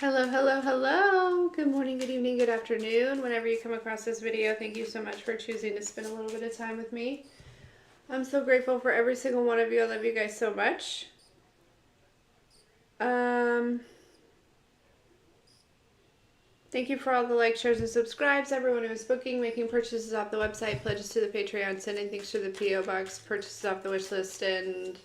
Hello, hello, hello. Good morning, good evening, good afternoon. Whenever you come across this video, thank you so much for choosing to spend a little bit of time with me. I'm so grateful for every single one of you. I love you guys so much. Thank you for all the likes, shares, and subscribes. Everyone who is booking, making purchases off the website, pledges to the Patreon, sending things to the P.O. Box, purchases off the wish list, and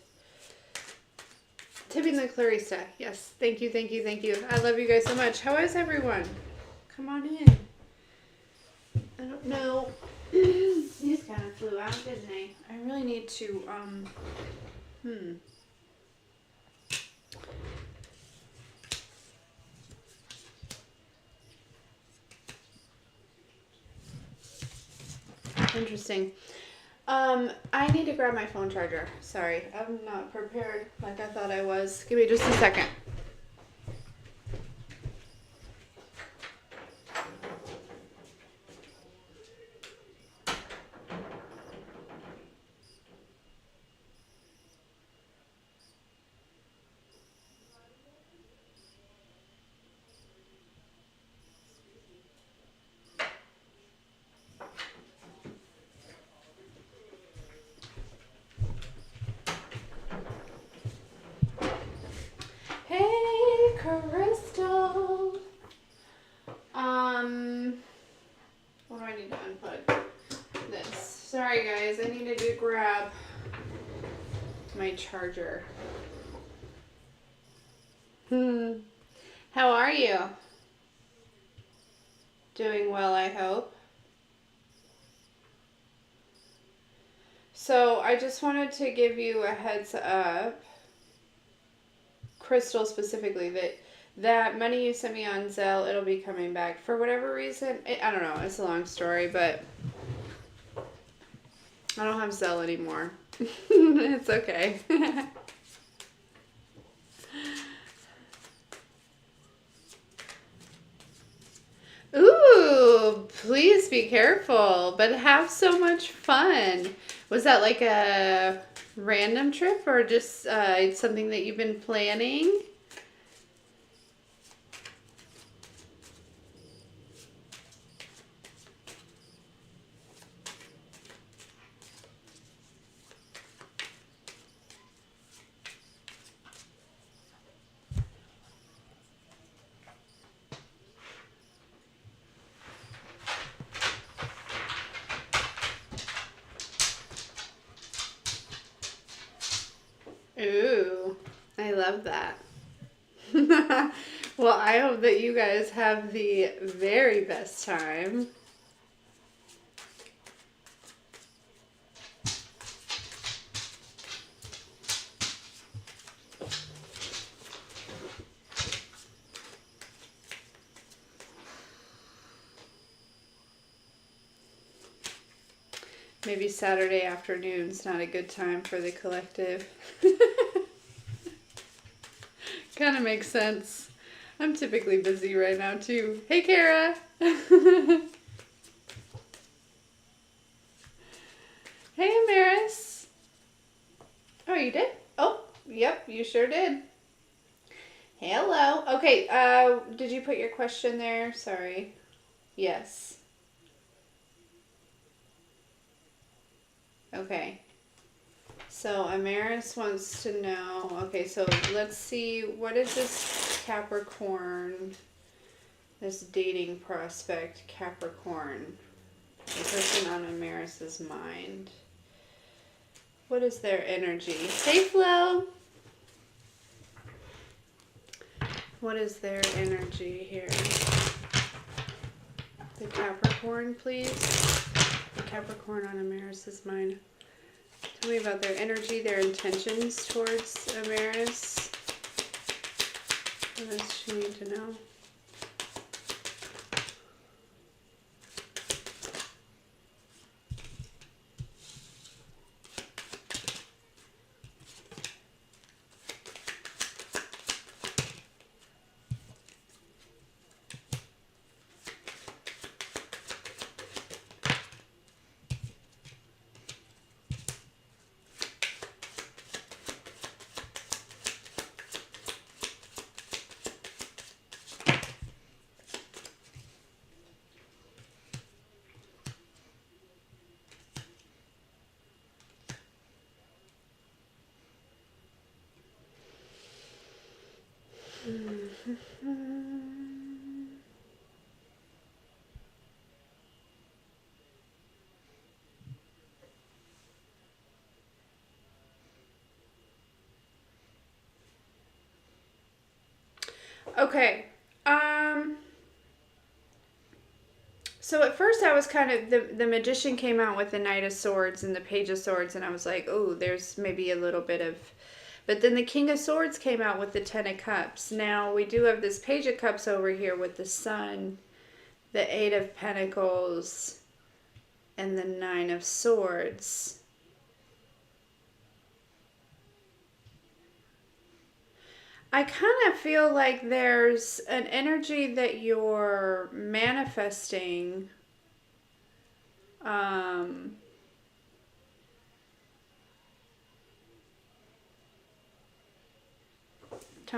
tipping the Clarissa. Yes, thank you, thank you, thank you. I love you guys so much. How is everyone? Come on in. I don't know. These kind of flew out, didn't they? I really need to, Interesting. I need to grab my phone charger. Sorry, I'm not prepared like I thought I was. Give me just a second. Hey, Crystal. What do I need to unplug? This. Sorry, guys. I needed to grab my charger. How are you? Doing well, I hope. So, I just wanted to give you a heads up, Crystal specifically, that money you sent me on Zelle, it'll be coming back. For whatever reason, I don't know, it's a long story, but I don't have Zelle anymore. It's okay. Ooh, please be careful, but have so much fun. Was that like a random trip or just something that you've been planning? Ooh, I love that. Well, I hope that you guys have the very best time. Maybe Saturday afternoon's not a good time for the collective. Kind of makes sense. I'm typically busy right now too. Hey, Kara. Hey, Amaris. Oh, you did? Oh, yep, you sure did. Hello. Okay, did you put your question there? Sorry. Yes. Okay. So Amaris wants to know, okay, so let's see, what is this Capricorn, this dating prospect, Capricorn, the person on Amaris's mind? What is their energy? Hey, Flo! What is their energy here? The Capricorn, please. The Capricorn on Amaris's mind. Tell me about their energy, their intentions towards Amaris. What does she need to know? Okay. So at first I was kind of the magician came out with the Knight of Swords and the Page of Swords, and I was like, oh, there's maybe a little bit of. But then the King of Swords came out with the Ten of Cups. Now we do have this Page of Cups over here with the Sun, the Eight of Pentacles, and the Nine of Swords. I kind of feel like there's an energy that you're manifesting. Tell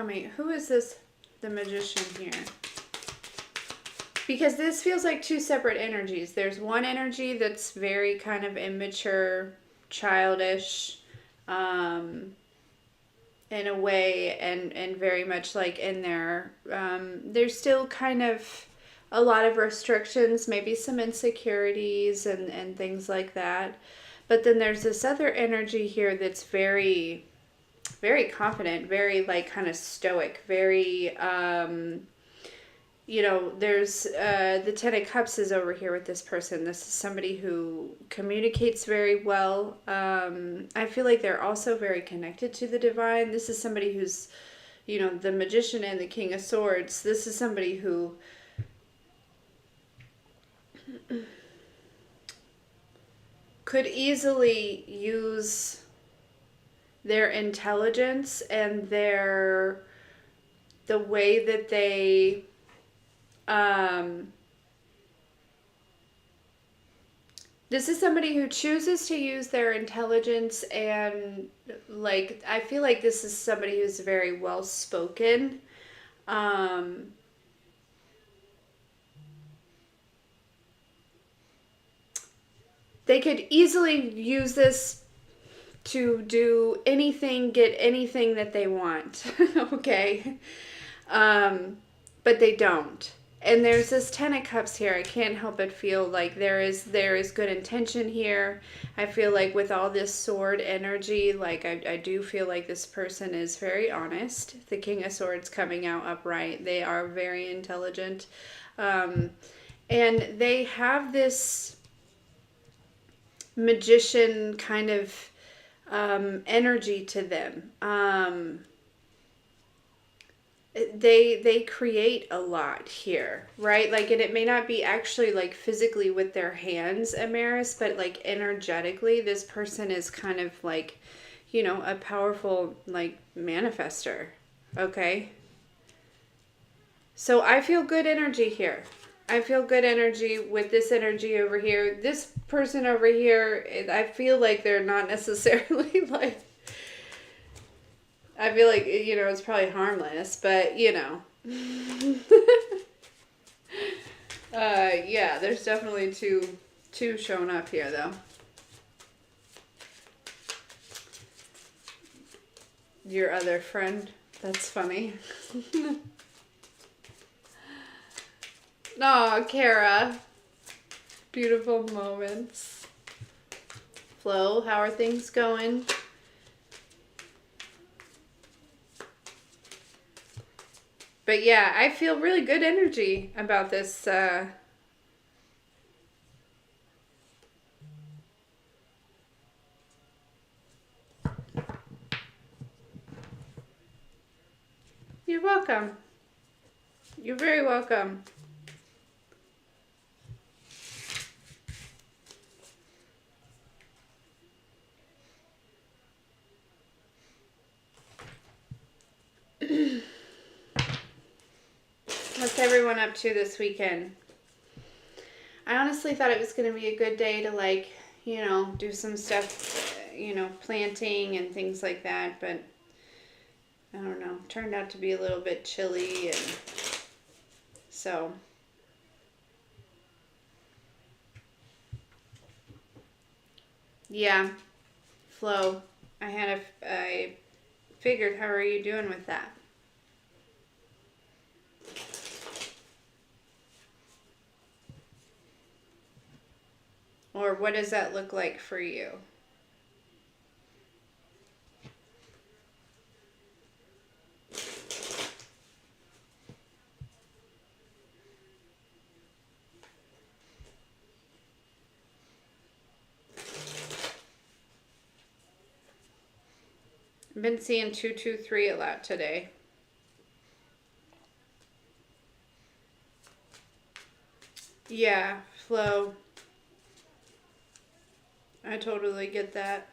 me, who is this, the magician here? Because this feels like two separate energies. There's one energy that's very kind of immature, childish, in a way, and very much like in there. There's still kind of a lot of restrictions, maybe some insecurities and things like that. But then there's this other energy here that's very, very confident, very like kind of stoic, very there's the Ten of Cups is over here with this person. This is somebody who communicates very well. I feel like they're also very connected to the divine. This is somebody who's, the magician and the King of Swords. This is somebody who could easily use their intelligence and the way that they this is somebody who chooses to use their intelligence, and like I feel like this is somebody who's very well spoken. They could easily use this to do anything, get anything that they want. Okay. But they don't. And there's this Ten of Cups here. I can't help but feel like there is good intention here. I feel like with all this sword energy, like I do feel like this person is very honest. The King of Swords coming out upright. They are very intelligent. And they have this magician kind of energy to them. They create a lot here, right? Like, and it may not be actually like physically with their hands, Amaris, but like energetically, this person is kind of like, a powerful like manifester. Okay. So I feel good energy here. I feel good energy with this energy over here. This person over here, I feel like they're not necessarily like, I feel like, it's probably harmless, but, yeah, there's definitely two showing up here, though. Your other friend. That's funny. Aw, Kara. Beautiful moments. Flo, how are things going? But yeah, I feel really good energy about this. You're welcome. You're very welcome. What's everyone up to this weekend? I honestly thought it was going to be a good day to like, do some stuff, planting and things like that, but I don't know. Turned out to be a little bit chilly, and so yeah, Flo. I figured, how are you doing with that? Or what does that look like for you? I've been seeing 223 a lot today. Yeah, flow. I totally get that.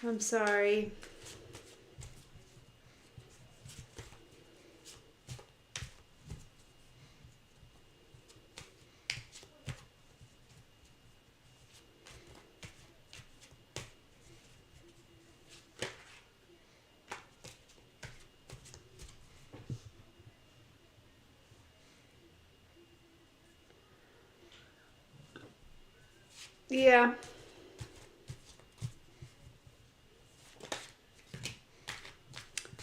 I'm sorry. Yeah.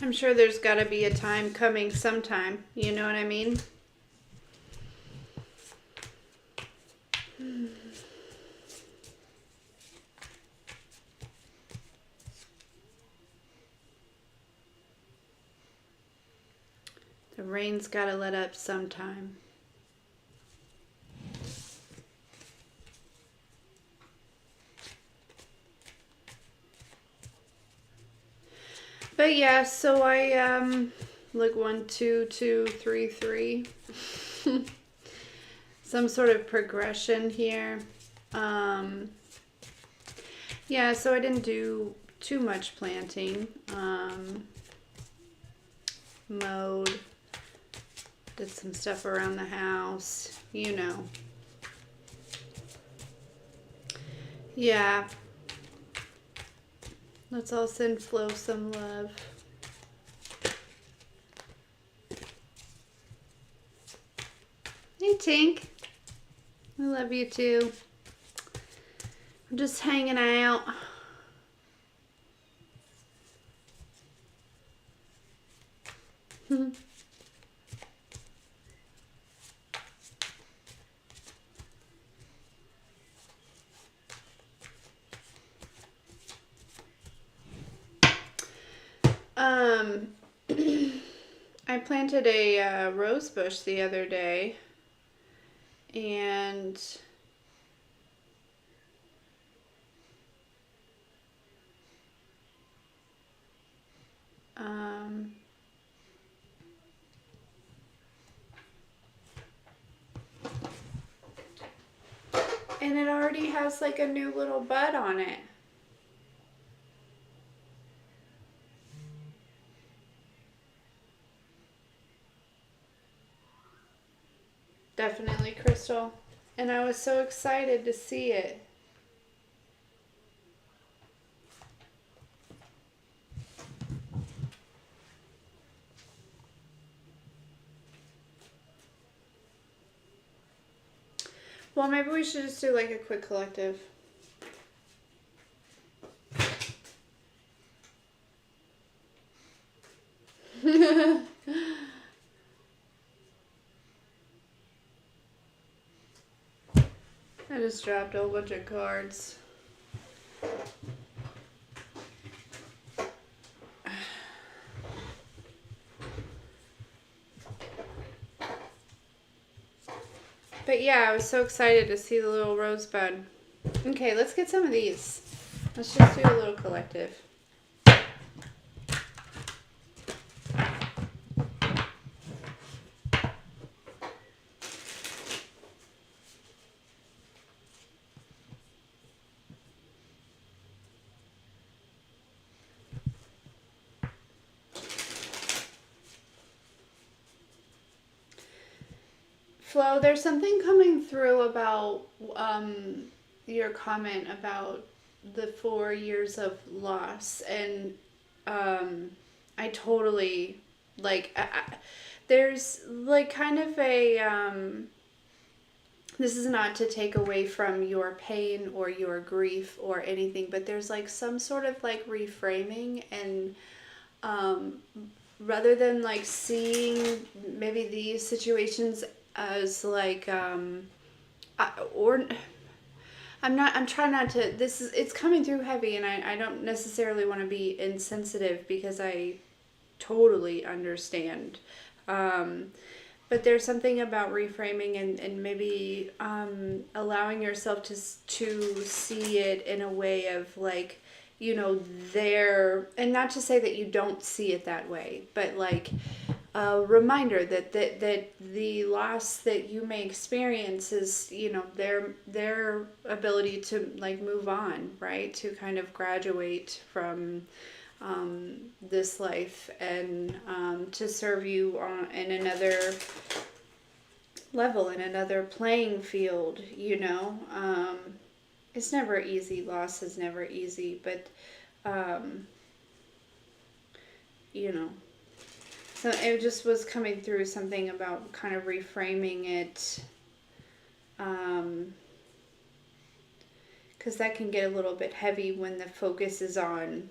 I'm sure there's got to be a time coming sometime. You know what I mean? The rain's got to let up sometime. But yeah, so I like 1, 2, 2, 3, 3. Some sort of progression here. Yeah, so I didn't do too much planting. Mowed. Did some stuff around the house, you know. Yeah. Let's all send Flo some love. Hey, Tink. I love you too. I'm just hanging out. I planted a rose bush the other day, and it already has like a new little bud on it. Definitely, Crystal. And I was so excited to see it. Well, maybe we should just do like a quick collective. I just dropped a whole bunch of cards. But yeah, I was so excited to see the little rosebud. Okay, let's get some of these. Let's just do a little collective. Flo, there's something coming through about your comment about the 4 years of loss, and I totally like. There's like kind of a. This is not to take away from your pain or your grief or anything, but there's like some sort of like reframing, and rather than like seeing maybe these situations as like or I'm trying not to, it's coming through heavy, and I don't necessarily want to be insensitive because I totally understand, but there's something about reframing and maybe allowing yourself to see it in a way of like, you know, there, and not to say that you don't see it that way, but like a reminder that the loss that you may experience is, you know, their ability to like move on, right? To kind of graduate from this life and to serve you in another level, in another playing field, you know. It's never easy. Loss is never easy, but you know, so it just was coming through something about kind of reframing it, because that can get a little bit heavy when the focus is on,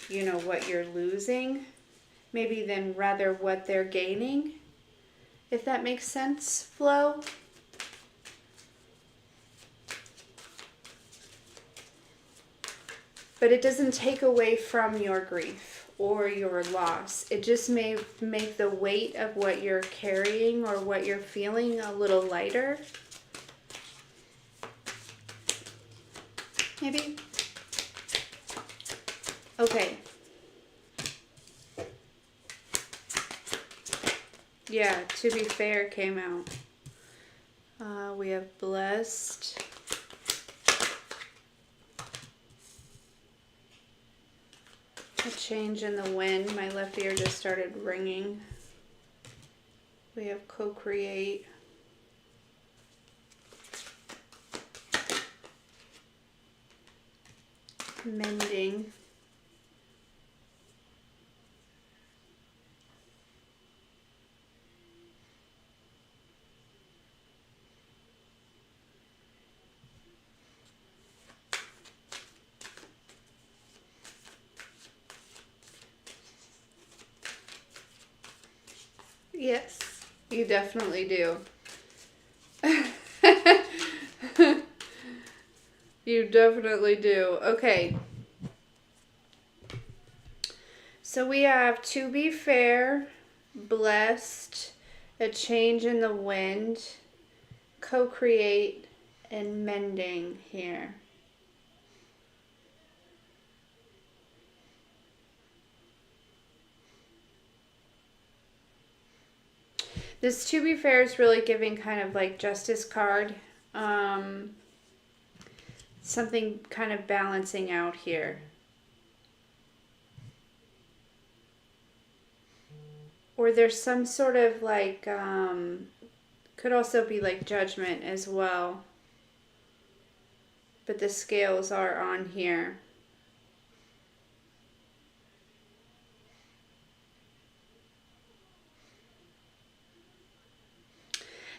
you know, what you're losing, maybe then rather what they're gaining, if that makes sense, Flo. But it doesn't take away from your grief or your loss. It just may make the weight of what you're carrying or what you're feeling a little lighter. Maybe? Okay. Yeah, to be fair came out. We have blessed. A change in the wind. My left ear just started ringing. We have co-create. Mending. Yes, you definitely do. You definitely do. Okay. So we have to be fair, blessed, a change in the wind, co-create, and mending here. This to be fair is really giving kind of like justice card. Something kind of balancing out here. Or there's some sort of like, could also be like judgment as well. But the scales are on here.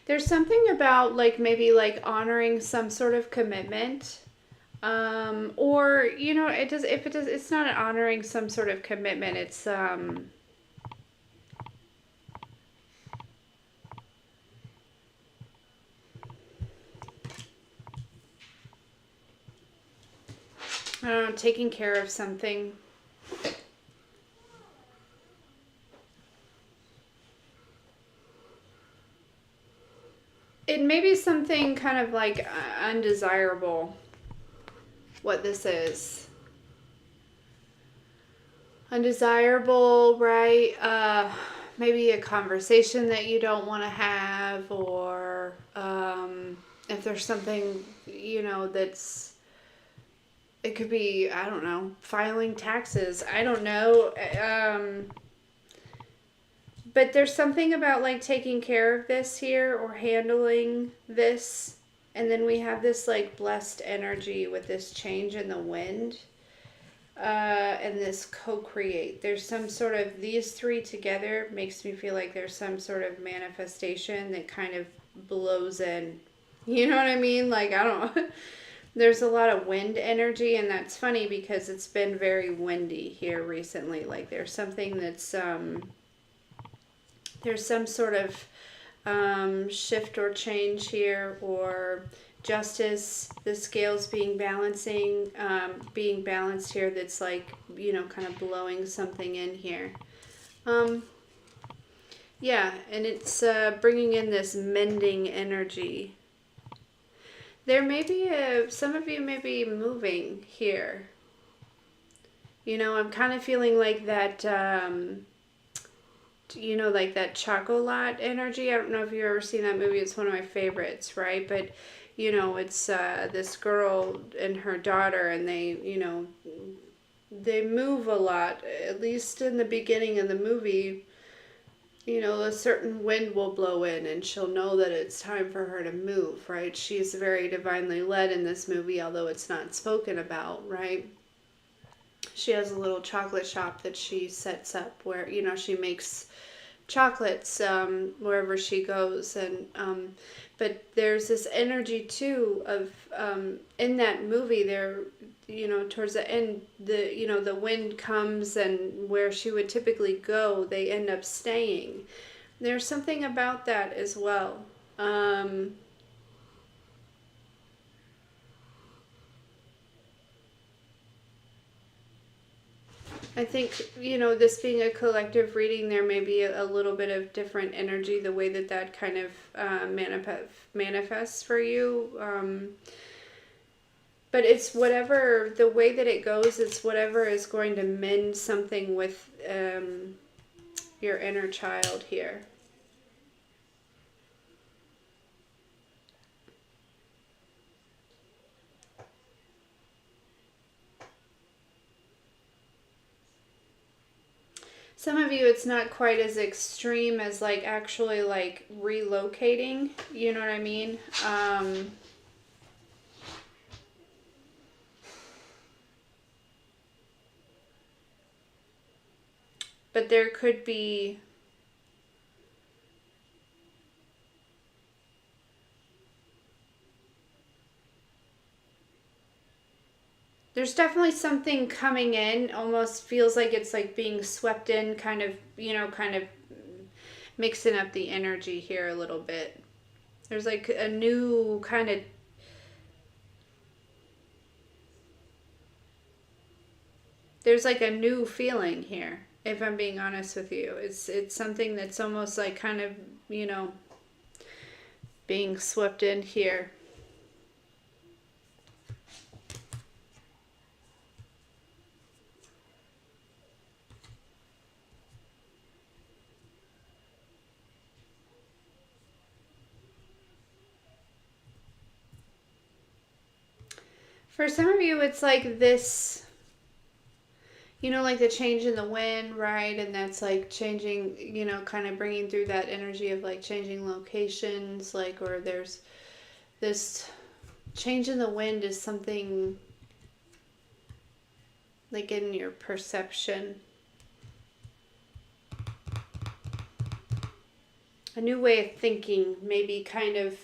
There's something about like maybe like honoring some sort of commitment. Or, you know, it's not honoring some sort of commitment. It's, I don't know, taking care of something. It may be something kind of like undesirable, what this is. Undesirable, right? Maybe a conversation that you don't want to have, or if there's something, you know, that's, it could be, I don't know, filing taxes. I don't know. But there's something about like taking care of this here or handling this. And then we have this like blessed energy with this change in the wind. And this co-create. There's some sort of, these three together makes me feel like there's some sort of manifestation that kind of blows in. You know what I mean? Like, I don't there's a lot of wind energy, and that's funny because it's been very windy here recently. Like there's something that's there's some sort of shift or change here, or justice, the scales being balanced here, that's like, you know, kind of blowing something in here. Yeah, and it's bringing in this mending energy. There may be some of you may be moving here. You know, I'm kind of feeling like that, you know, like that Chocolat energy. I don't know if you've ever seen that movie. It's one of my favorites, right? But, you know, it's this girl and her daughter, and they, you know, they move a lot, at least in the beginning of the movie. You know, a certain wind will blow in and she'll know that it's time for her to move, right? She's very divinely led in this movie, although it's not spoken about, right? She has a little chocolate shop that she sets up where, you know, she makes chocolates wherever she goes. And but there's this energy too of in that movie there, you know, towards the end, the, you know, the wind comes and where she would typically go, they end up staying. There's something about that as well. I think, you know, this being a collective reading, there may be a little bit of different energy, the way that that kind of manifests for you. But it's whatever, the way that it goes, it's whatever is going to mend something with your inner child here. Some of you, it's not quite as extreme as like actually like relocating, you know what I mean? But there could be, there's definitely something coming in, almost feels like it's like being swept in, kind of, you know, kind of mixing up the energy here a little bit. There's like a new kind of, there's like a new feeling here, if I'm being honest with you. It's something that's almost like kind of, you know, being swept in here. For some of you, it's like this, you know, like the change in the wind, right? And that's like changing, you know, kind of bringing through that energy of like changing locations, like, or there's this change in the wind is something like in your perception. A new way of thinking, maybe kind of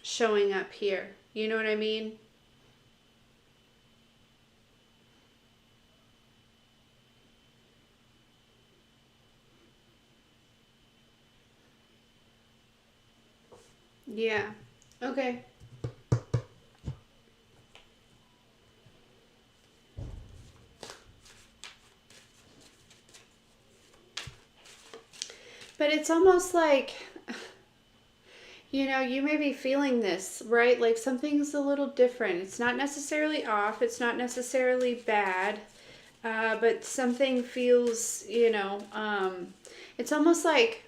showing up here. You know what I mean? Yeah. Okay. But it's almost like, you know, you may be feeling this, right? Like something's a little different. It's not necessarily off. It's not necessarily bad. But something feels, you know, it's almost like,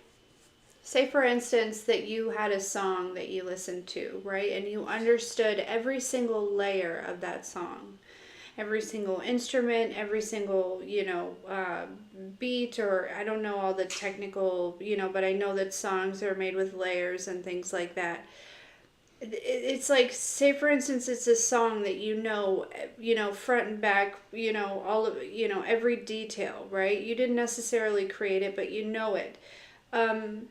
say for instance, that you had a song that you listened to, right? And you understood every single layer of that song. Every single instrument, every single, you know, beat, or I don't know all the technical, you know, but I know that songs are made with layers and things like that. It's like, say for instance, it's a song that you know, front and back, you know, all of, you know, every detail, right? You didn't necessarily create it, but you know it. Um,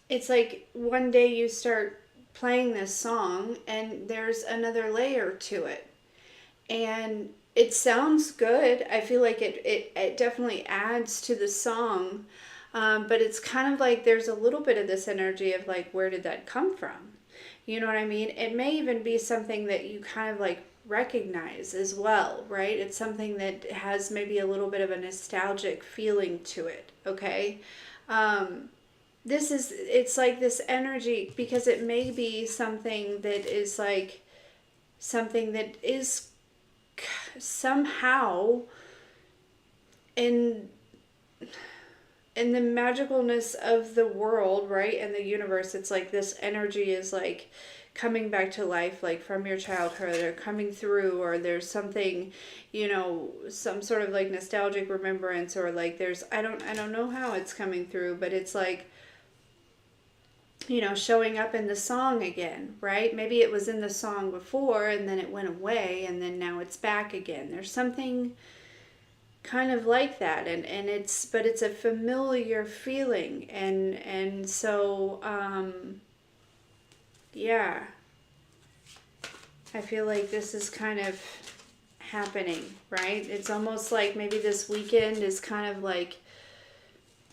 it's like one day you start playing this song and there's another layer to it, and it sounds good. I feel like it definitely adds to the song, but it's kind of like there's a little bit of this energy of like, where did that come from? You know what I mean? It may even be something that you kind of like recognize as well, right? It's something that has maybe a little bit of a nostalgic feeling to it, okay? It's like this energy, because it may be something that is like something that is somehow in the magicalness of the world, right, and the universe. It's like this energy is like coming back to life, like from your childhood, or coming through, or there's something, some sort of like nostalgic remembrance, or like there's I don't know how it's coming through, but it's like, showing up in the song again, right? Maybe it was in the song before and then it went away and then now it's back again. There's something kind of like that, and it's a familiar feeling, and so yeah, I feel like this is kind of happening, right? It's almost like maybe this weekend is kind of like,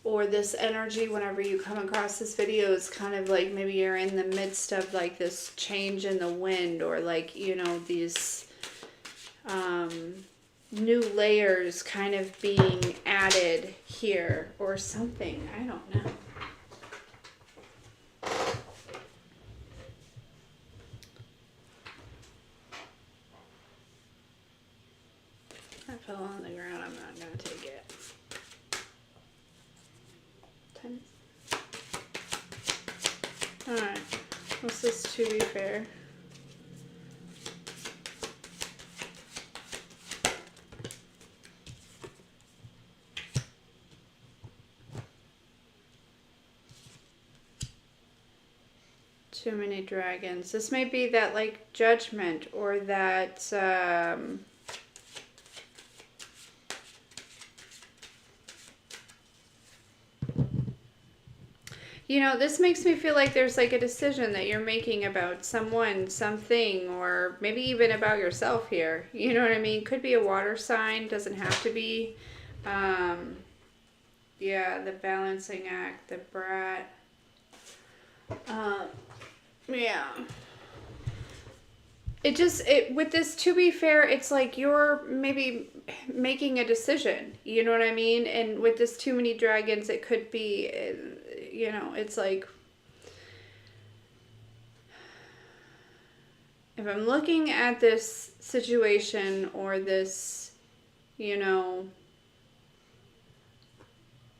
or this energy whenever you come across this video is kind of like maybe you're in the midst of like this change in the wind, or like, these new layers kind of being added here or something. I don't know. That fell on the ground. I'm not going to take it. 10. Alright. What's this to be fair? Too many dragons. This may be that like judgment, or that this makes me feel like there's like a decision that you're making about someone, something, or maybe even about yourself here. You know what I mean? Could be a water sign, doesn't have to be. Yeah, the balancing act, the brat. Yeah. With this, to be fair, it's like you're maybe making a decision. You know what I mean? And with this too many dragons, it could be, it's like, if I'm looking at this situation or this,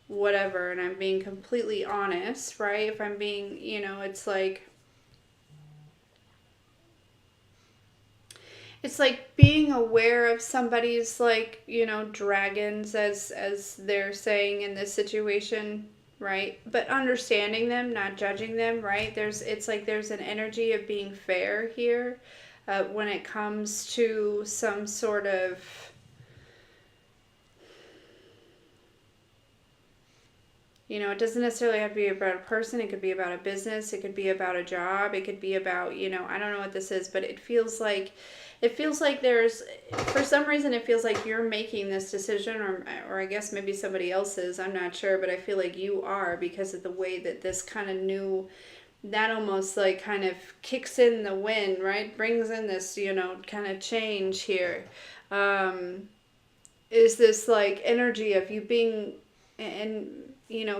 whatever, and I'm being completely honest, right? If I'm being, it's like being aware of somebody's like, dragons, as they're saying in this situation, right? But understanding them, not judging them, right? It's like there's an energy of being fair here when it comes to some sort of, it doesn't necessarily have to be about a person. It could be about a business. It could be about a job. It could be about, I don't know what this is, but it feels like there's, for some reason, it feels like you're making this decision, or I guess maybe somebody else is. I'm not sure, but I feel like you are, because of the way that this kind of that almost like kind of kicks in the wind, right? Brings in this, kind of change here. Is this like energy of you being, and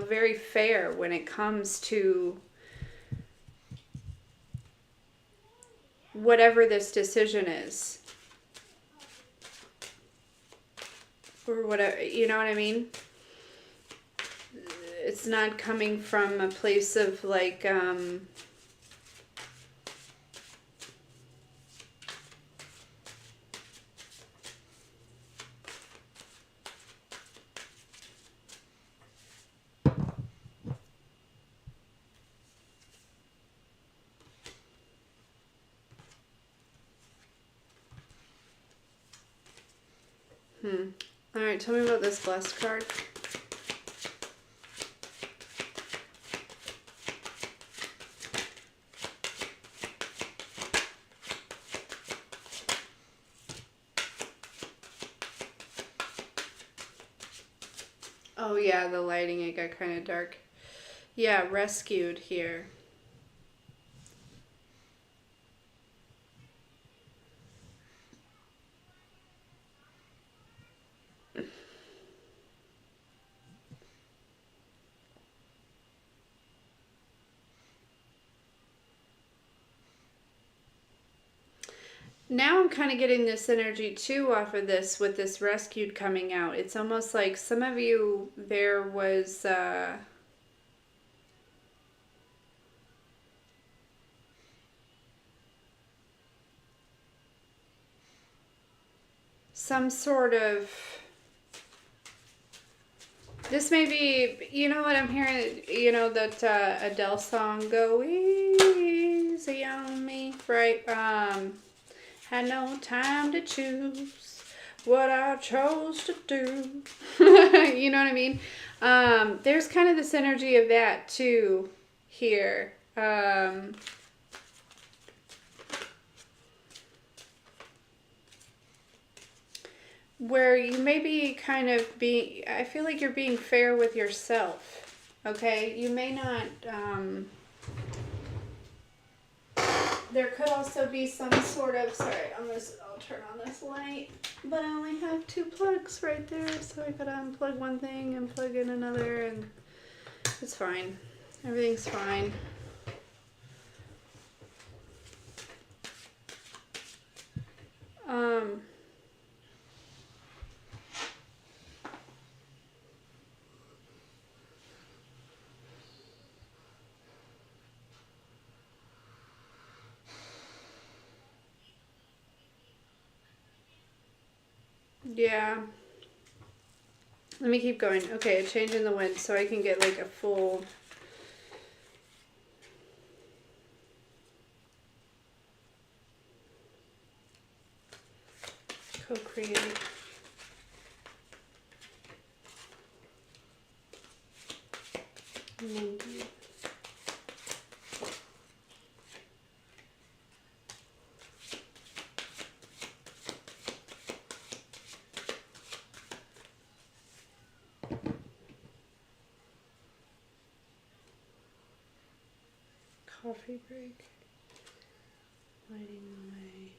very fair when it comes to whatever this decision is, or whatever, you know what I mean? It's not coming from a place of like all right, tell me about this blessed card. Oh yeah, the lighting, it got kind of dark. Yeah, rescued here. Now I'm kind of getting this energy too off of this with this rescued coming out. It's almost like some of you, there was some sort of, this may be, you know what I'm hearing, you know, that Adele song, Go Easy on Me, right? Had no time to choose what I chose to do. You know what I mean? There's kind of this energy of that too here. Where you may be kind of being, I feel like you're being fair with yourself. Okay? You may not, there could also be some sort of, sorry, I'll turn on this light, but I only have 2 plugs right there, so I gotta unplug one thing and plug in another, and it's fine. Everything's fine. Yeah. Let me keep going. Okay, changing the wind so I can get like a full co-create. Coffee break. Lighting away.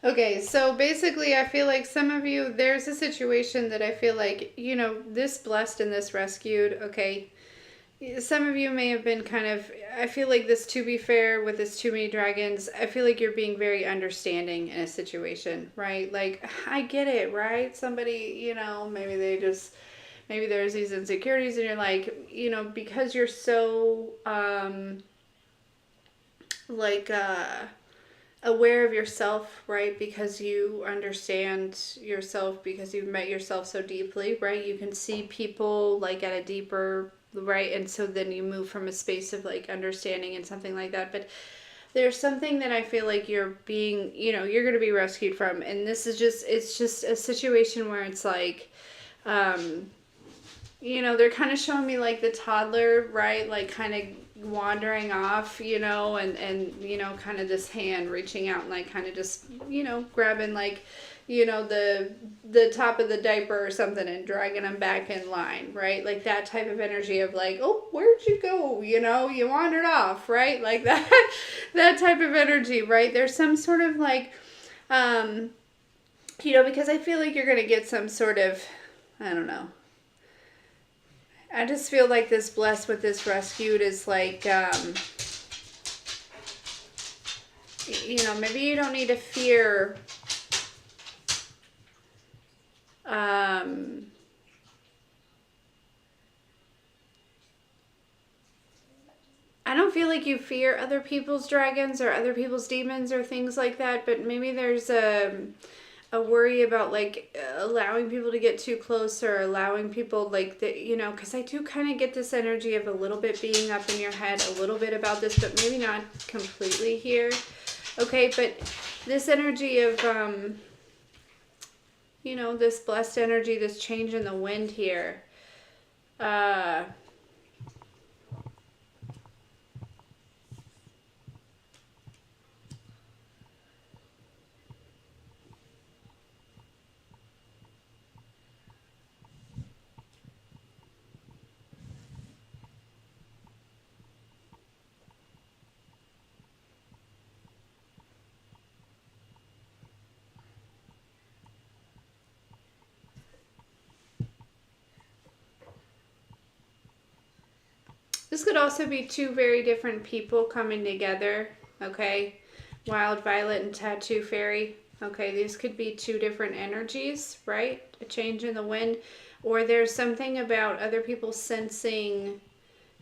Okay, so basically I feel like some of you, there's a situation that I feel like, you know, this blessed and this rescued, okay? Some of you may have been kind of, I feel like this, to be fair, with this too many dragons, I feel like you're being very understanding in a situation, right? Like, I get it, right? Somebody, you know, maybe maybe there's these insecurities and you're like, you know, because you're so, like, aware of yourself, right? Because you understand yourself, because you've met yourself so deeply, right? You can see people like at a deeper, right? And so then you move from a space of like understanding and something like that. But there's something that I feel like you're being, you know, you're going to be rescued from. And this is just, it's just a situation where it's like, you know, they're kind of showing me like the toddler, right? Like kind of wandering off, you know, and you know, kind of this hand reaching out and like kind of just, you know, grabbing like, you know, the top of the diaper or something and dragging them back in line, right? Like that type of energy of like, oh, where'd you go? You know, you wandered off, right? Like that, that type of energy, right? There's some sort of like, you know, because I feel like you're going to get some sort of, I don't know, I just feel like this blessed with this rescued is like, you know, maybe you don't need to fear, I don't feel like you fear other people's dragons or other people's demons or things like that, but maybe there's a worry about like allowing people to get too close or allowing people like that, you know, because I do kind of get this energy of a little bit being up in your head, a little bit about this, but maybe not completely here. Okay, but this energy of, you know, this blessed energy, this change in the wind here. This could also be two very different people coming together, okay? Wild Violet and Tattoo Fairy. Okay, these could be two different energies, right? A change in the wind. Or there's something about other people sensing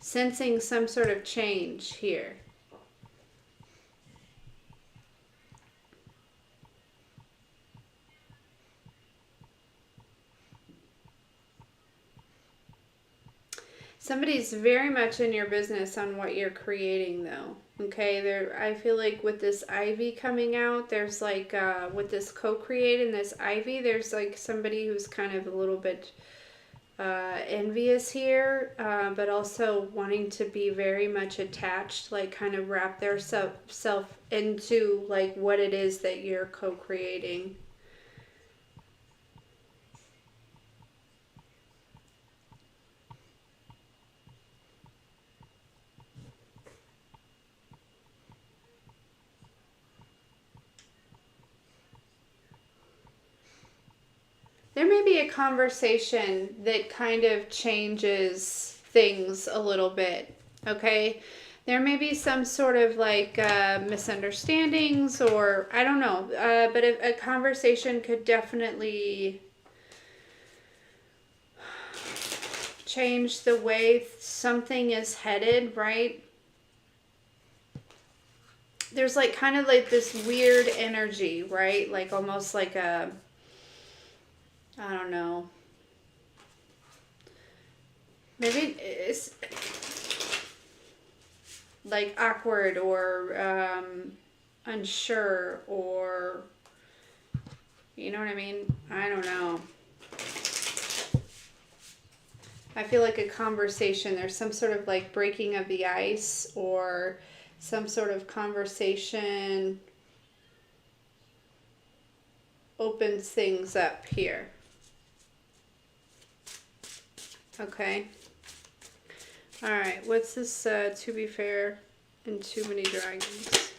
some sort of change here. Somebody's very much in your business on what you're creating, though. Okay, there. I feel like with this ivy coming out, there's like with this co-create and this ivy, there's like somebody who's kind of a little bit envious here, but also wanting to be very much attached, like kind of wrap their self into like what it is that you're co-creating. There may be a conversation that kind of changes things a little bit, okay? There may be some sort of like misunderstandings, or I don't know, but a conversation could definitely change the way something is headed, right? There's like kind of like this weird energy, right? Like almost like a, I don't know. Maybe it's like awkward or unsure, or you know what I mean? I don't know. I feel like a conversation, there's some sort of like breaking of the ice, or some sort of conversation opens things up here. Okay. All right. What's this? To be fair, and too many dragons.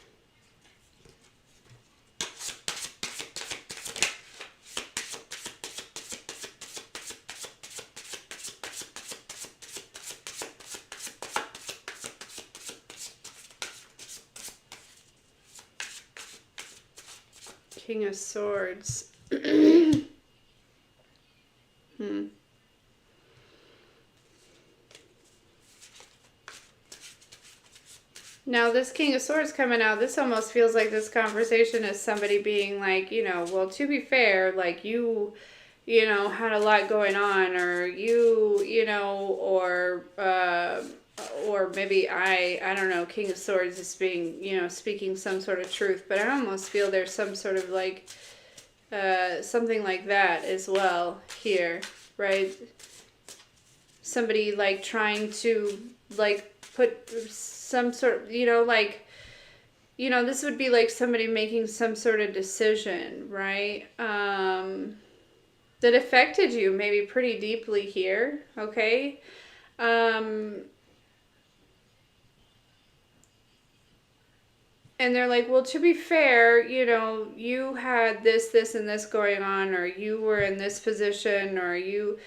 King of Swords. Now, this King of Swords coming out, this almost feels like this conversation is somebody being like, you know, well, to be fair, like you know, had a lot going on, or you know, or maybe I don't know, King of Swords is being, you know, speaking some sort of truth, but I almost feel there's some sort of like, something like that as well here, right? Somebody like trying to like put some sort of, you know, like, you know, this would be like somebody making some sort of decision, right? That affected you maybe pretty deeply here, okay? And they're like, well, to be fair, you know, you had this, and this going on, or you were in this position, or you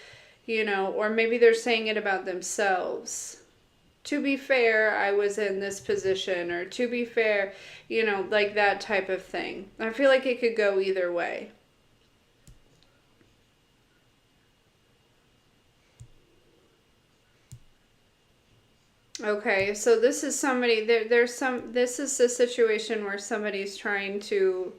know, or maybe they're saying it about themselves. To be fair, I was in this position, or to be fair, you know, like that type of thing. I feel like it could go either way. Okay, so this is somebody, this is a situation where somebody's trying to,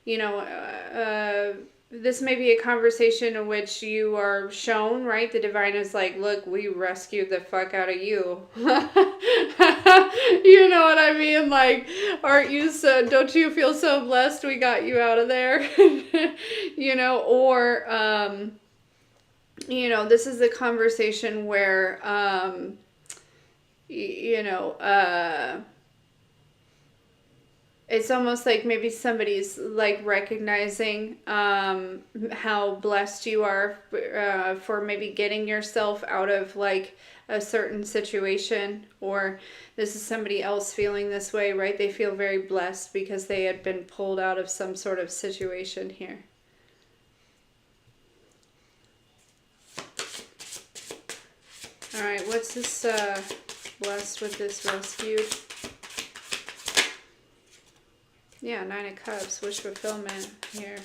you know, this may be a conversation in which you are shown, right? The divine is like, look, we rescued the fuck out of you. You know what I mean? Like, aren't you so, don't you feel so blessed we got you out of there? You know, or, you know, this is a conversation where, you know, it's almost like maybe somebody's like recognizing how blessed you are for maybe getting yourself out of like a certain situation, or this is somebody else feeling this way, right? They feel very blessed because they had been pulled out of some sort of situation here. All right, what's this blessed with this rescued? Yeah, 9 of Cups, wish fulfillment here.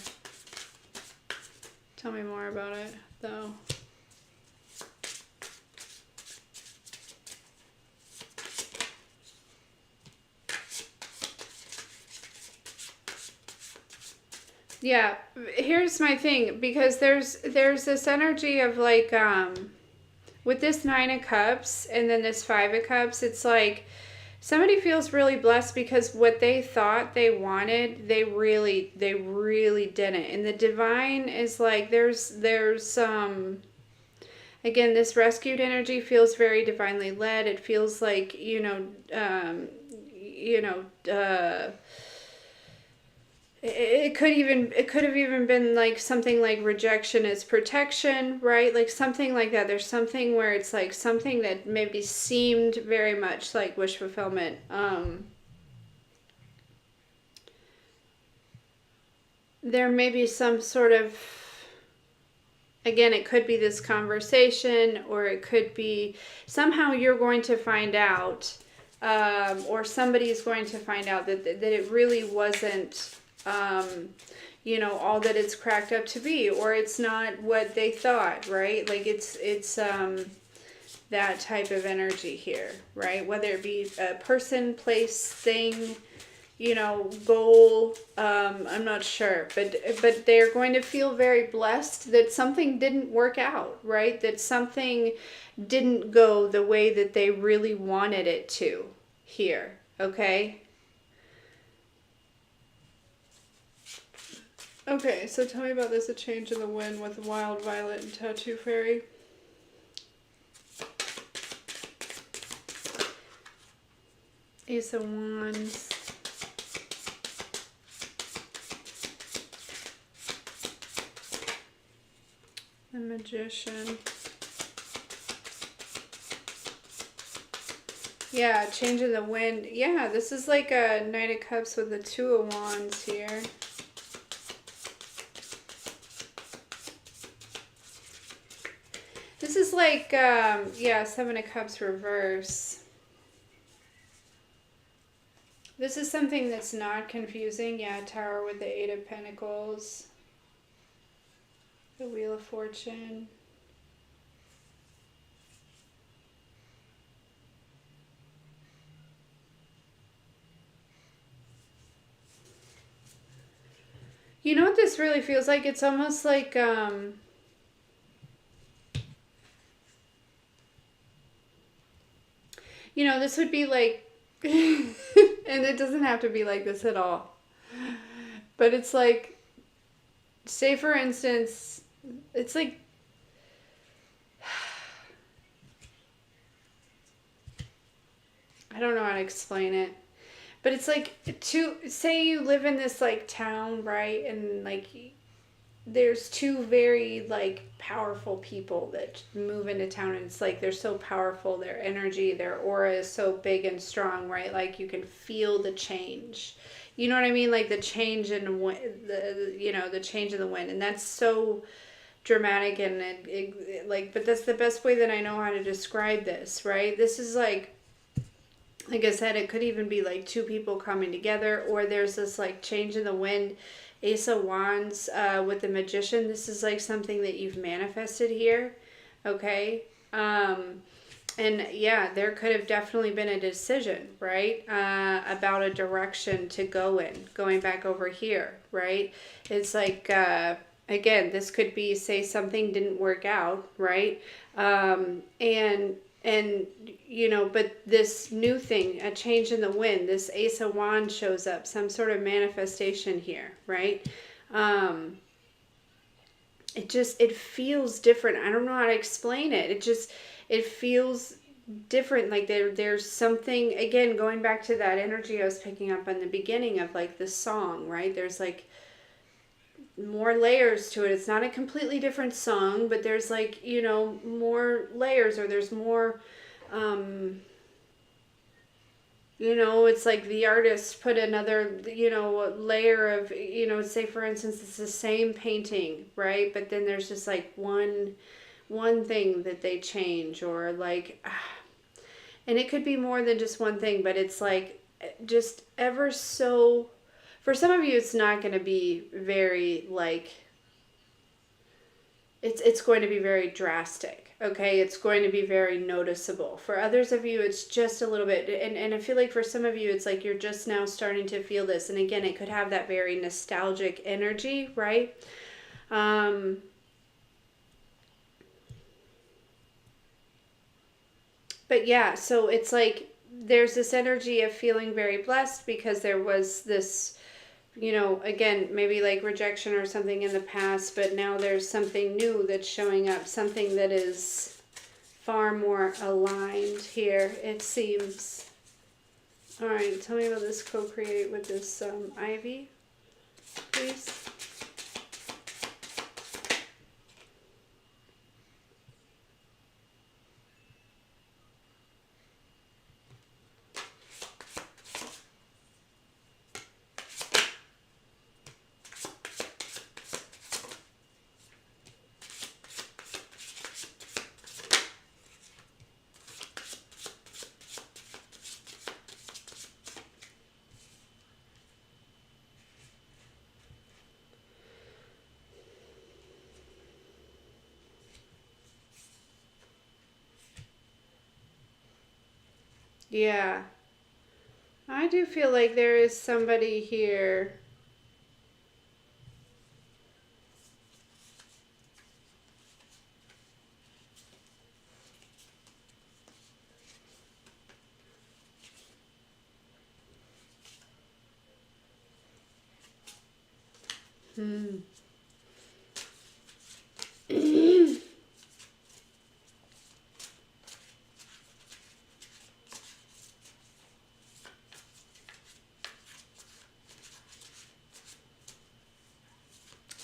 Tell me more about it, though. Yeah, here's my thing, because there's this energy of like with this 9 of Cups and then this 5 of Cups, it's like somebody feels really blessed because what they thought they wanted, they really didn't. And the divine is like there's again, this rescued energy feels very divinely led. It feels like, it could have even been like something like rejection is protection, right? Like something like that. There's something where it's like something that maybe seemed very much like wish fulfillment. There may be some sort of, again, it could be this conversation, or it could be somehow you're going to find out, or somebody's going to find out that it really wasn't all that it's cracked up to be, or it's not what they thought, right? Like it's that type of energy here, right? Whether it be a person, place, thing, goal, I'm not sure, but they're going to feel very blessed that something didn't work out, right? That something didn't go the way that they really wanted it to here, okay? Okay, so tell me about this, a change in the wind with Wild Violet and Tattoo Fairy. Ace of Wands. The Magician. Yeah, change in the wind. Yeah, this is like a Knight of Cups with the 2 of Wands here. This is like, 7 of Cups reverse. This is something that's not confusing. Yeah, Tower with the 8 of Pentacles. The Wheel of Fortune. You know what this really feels like? It's almost like, this would be like, and it doesn't have to be like this at all, but it's like, say for instance, it's like, I don't know how to explain it, but it's like, say you live in this like town, right, and like there's 2 very like powerful people that move into town, and it's like they're so powerful, their energy, their aura is so big and strong, right? Like you can feel the change, you know what I mean? Like the change in the change in the wind, and that's so dramatic, and like, but that's the best way that I know how to describe this, right? This is like I said, it could even be like 2 people coming together, or there's this like change in the wind. Ace of Wands with the Magician. This is like something that you've manifested here, okay? And yeah, there could have definitely been a decision, right? About a direction to go in, going back over here, right? It's like, again, this could be, say something didn't work out, right? But this new thing, a change in the wind, this Ace of Wands shows up, some sort of manifestation here, right? It feels different. I don't know how to explain it. It feels different. Like there's something, again, going back to that energy I was picking up in the beginning of like the song, right? There's like more layers to it. It's not a completely different song, but there's like, more layers, or there's more, it's like the artist put another, layer of, say for instance, it's the same painting, right? But then there's just like one one thing that they change, or like, and it could be more than just one thing, but it's like just ever so, for some of you it's not going to be very like, it's going to be very drastic, okay? It's going to be very noticeable. For others of you, it's just a little bit, and I feel like for some of you, it's like you're just now starting to feel this. And again, it could have that very nostalgic energy, right? But yeah, so it's like there's this energy of feeling very blessed because there was this, again, maybe like rejection or something in the past, but now there's something new that's showing up, something that is far more aligned here, it seems. All right, tell me about this co-create with this ivy, please. Yeah, I do feel like there is somebody here.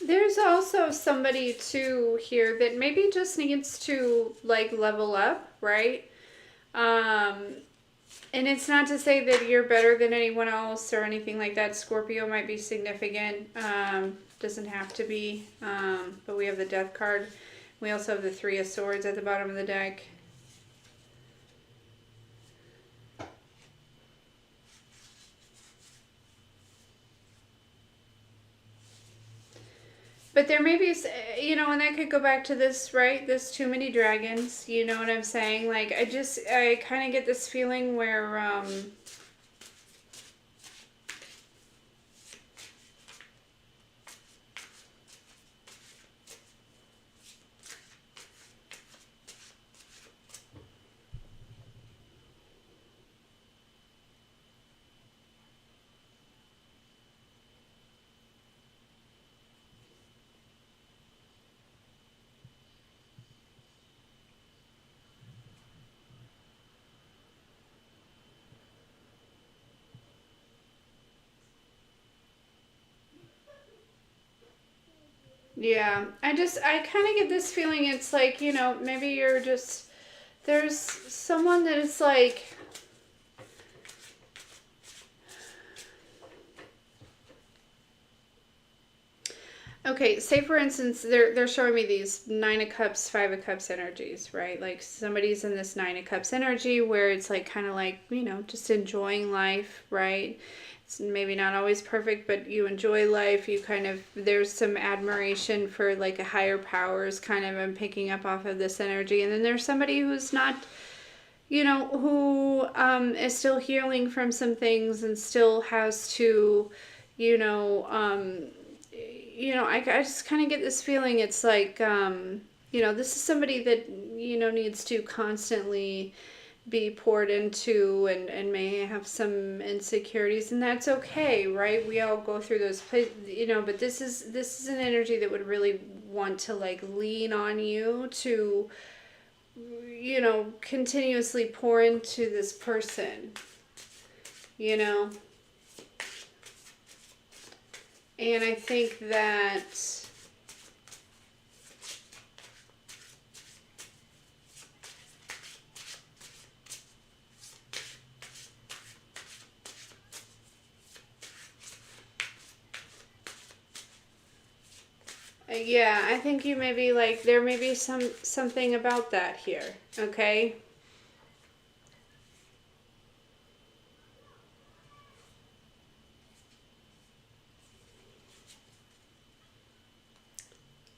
There's also somebody too here that maybe just needs to like level up, right? And it's not to say that you're better than anyone else or anything like that. Scorpio might be significant. Doesn't have to be. But we have the Death card. We also have the Three of Swords at the bottom of the deck. But there may be, and that could go back to this, right? This too many dragons, you know what I'm saying? Like, I kind of get this feeling where, yeah, I kind of get this feeling it's like, maybe you're just, there's someone that is like, okay, say for instance, they're showing me these Nine of Cups, Five of Cups energies, right? Like somebody's in this Nine of Cups energy where it's like kind of like, just enjoying life, right? It's maybe not always perfect, but you enjoy life. You kind of, there's some admiration for like a higher powers kind of, I'm picking up off of this energy. And then there's somebody who's not, who is still healing from some things and still has to, I just kind of get this feeling it's like, this is somebody that, needs to constantly be poured into and may have some insecurities, and that's okay, right? We all go through those places, but this is an energy that would really want to like lean on you to, continuously pour into this person, and I think that Yeah, I think you may be like, there may be something about that here, okay?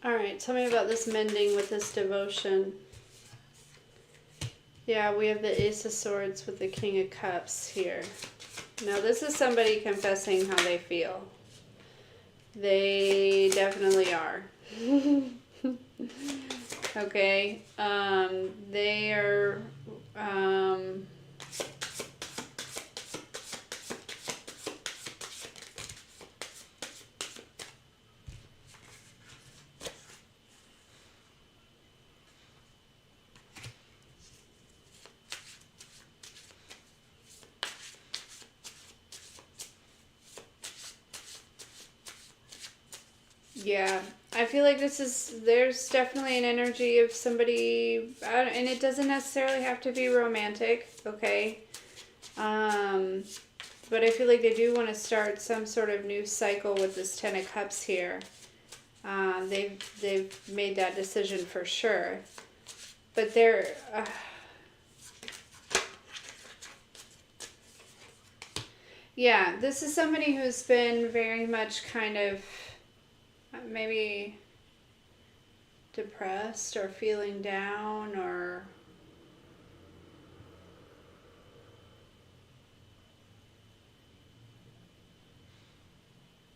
All right, tell me about this mending with this devotion. Yeah, we have the Ace of Swords with the King of Cups here. Now, this is somebody confessing how they feel. They definitely are. Okay, they are, yeah, I feel like there's definitely an energy of somebody, and it doesn't necessarily have to be romantic, okay? But I feel like they do want to start some sort of new cycle with this Ten of Cups here. They've made that decision for sure. But they're... yeah, this is somebody who's been very much kind of maybe depressed or feeling down or...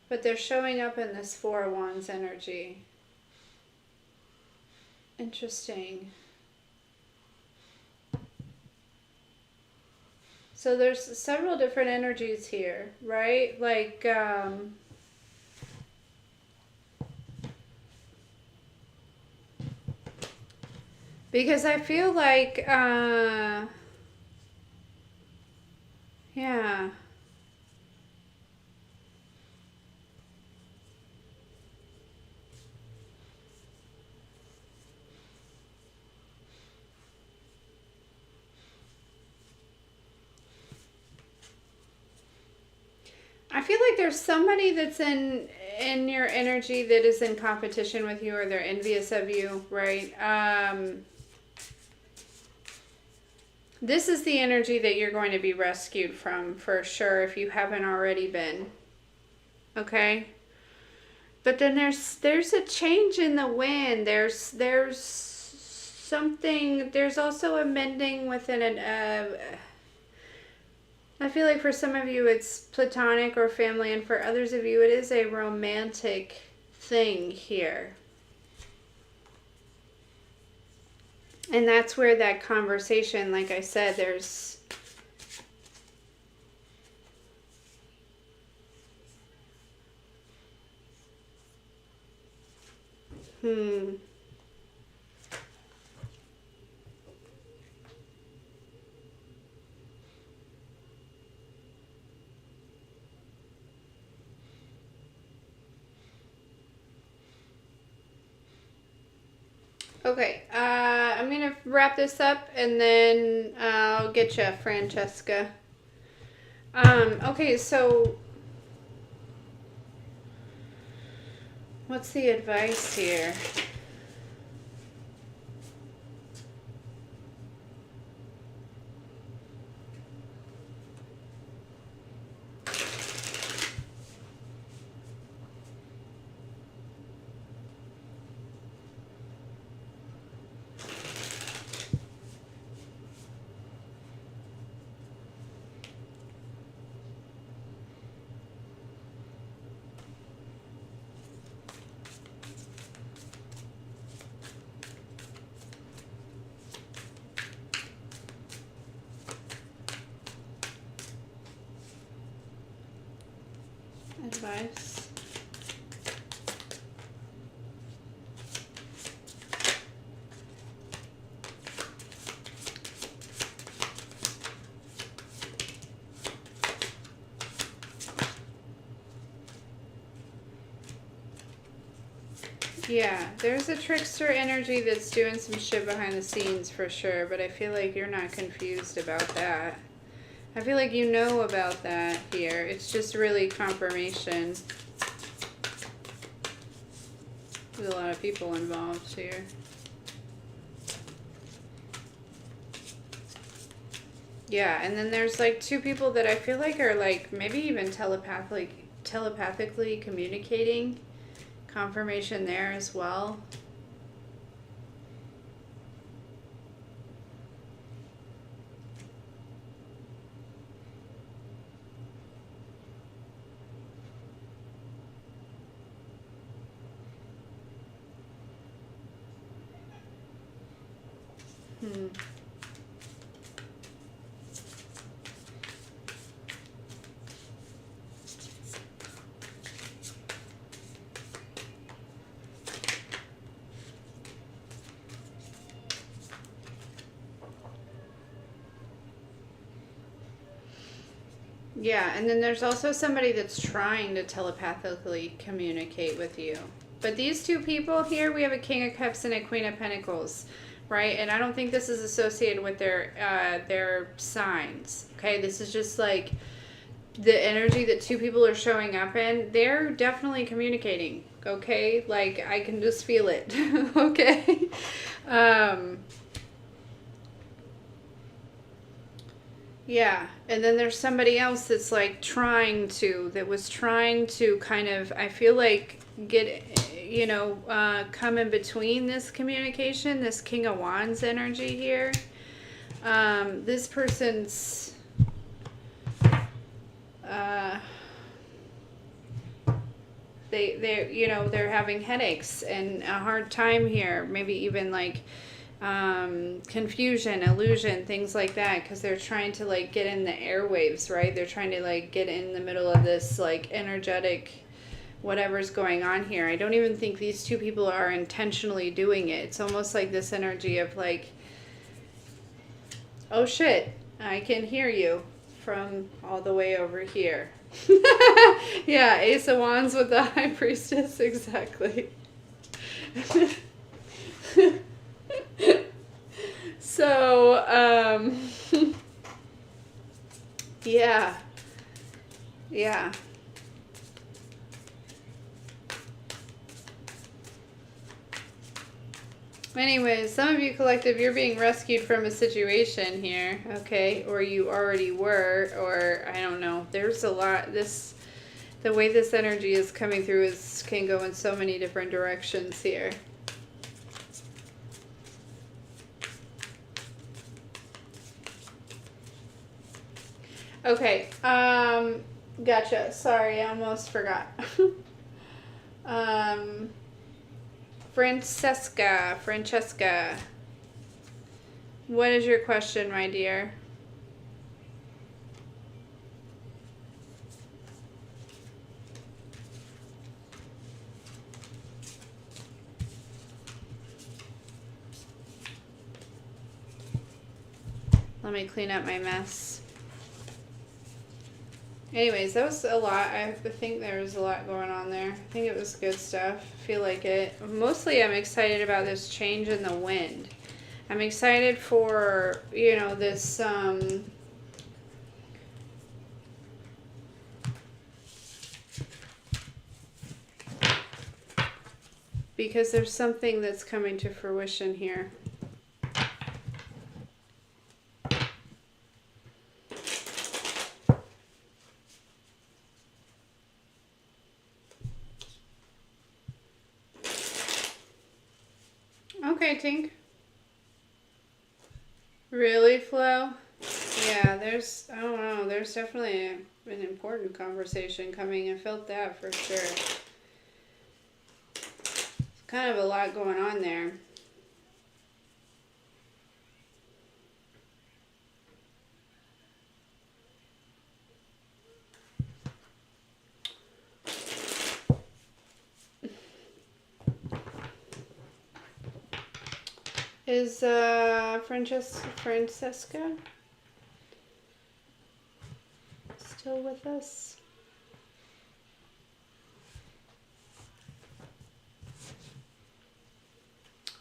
But they're showing up in this Four of Wands energy. Interesting. So there's several different energies here, right? Like, because I feel like, yeah. I feel like there's somebody that's in your energy that is in competition with you, or they're envious of you, right? This is the energy that you're going to be rescued from for sure if you haven't already been. Okay? But then there's a change in the wind. There's something, there's also a mending within an I feel like for some of you it's platonic or family, and for others of you it is a romantic thing here. And that's where that conversation, like I said, there's... Okay, I'm going to wrap this up and then I'll get you, Francesca. Okay, so what's the advice here? Advice. Yeah, there's a trickster energy that's doing some shit behind the scenes for sure, but I feel like you're not confused about that. I feel like you know about that here. It's just really confirmation. There's a lot of people involved here. Yeah, and then there's like two people that I feel like are like maybe even telepathically communicating. Confirmation there as well. Yeah, and then there's also somebody that's trying to telepathically communicate with you. But these two people here, we have a King of Cups and a Queen of Pentacles, right? And I don't think this is associated with their signs. Okay, this is just like the energy that two people are showing up in. They're definitely communicating. Okay, like I can just feel it. Okay. Yeah, and then there's somebody else that's like that was trying to kind of, I feel like, come in between this communication, this King of Wands energy here. This person's, they're having headaches and a hard time here, maybe even like, confusion, illusion, things like that, because they're trying to like get in the airwaves, right? They're trying to like get in the middle of this like energetic whatever's going on here. I don't even think these two people are intentionally doing it. It's almost like this energy of like, oh shit, I can hear you from all the way over here. Yeah, Ace of Wands with the High Priestess, exactly. So, yeah. Yeah. Anyways, some of you collective, you're being rescued from a situation here, okay? Or you already were, or I don't know. There's a lot, the way this energy is coming through can go in so many different directions here. Okay, gotcha. Sorry, I almost forgot. Francesca, what is your question, my dear? Let me clean up my mess. Anyways, that was a lot. I think there was a lot going on there. I think it was good stuff. I feel like it. Mostly I'm excited about this change in the wind. I'm excited for, this, because there's something that's coming to fruition here. Okay, Tink. Really, Flo? Yeah, I don't know, there's definitely an important conversation coming. I felt that for sure. It's kind of a lot going on there. Is Francesca still with us?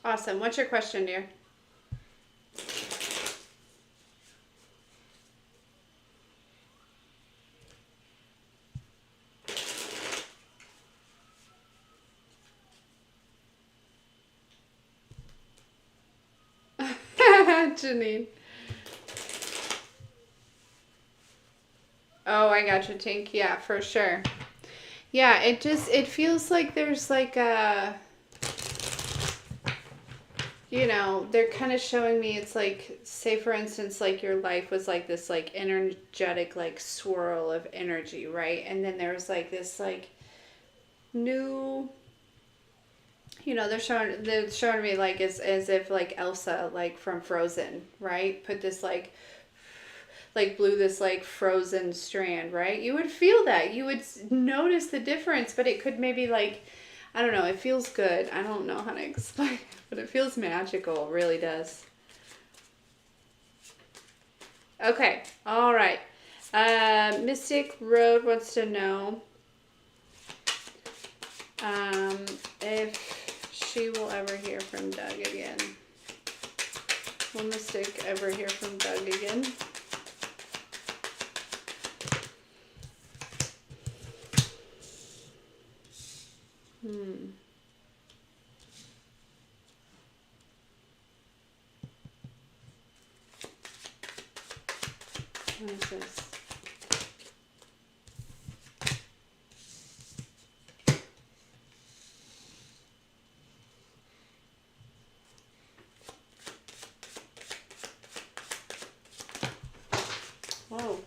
Awesome. What's your question, dear? Janine. Oh, I got you, Tink. Yeah, for sure. Yeah, it feels like there's like a, you know, they're kind of showing me it's like, say for instance, like your life was like this like energetic like swirl of energy, right? And then there's like this like new, you know, they're showing me like as if like Elsa like from Frozen, right? Put this like blew this like frozen strand, right? You would feel that. You would notice the difference, but it could maybe like, I don't know, it feels good. I don't know how to explain it, but it feels magical. It really does. Okay, all right. Mystic Road wants to know if she will ever hear from Doug again. Will Mystic ever hear from Doug again? What is this? Whoa.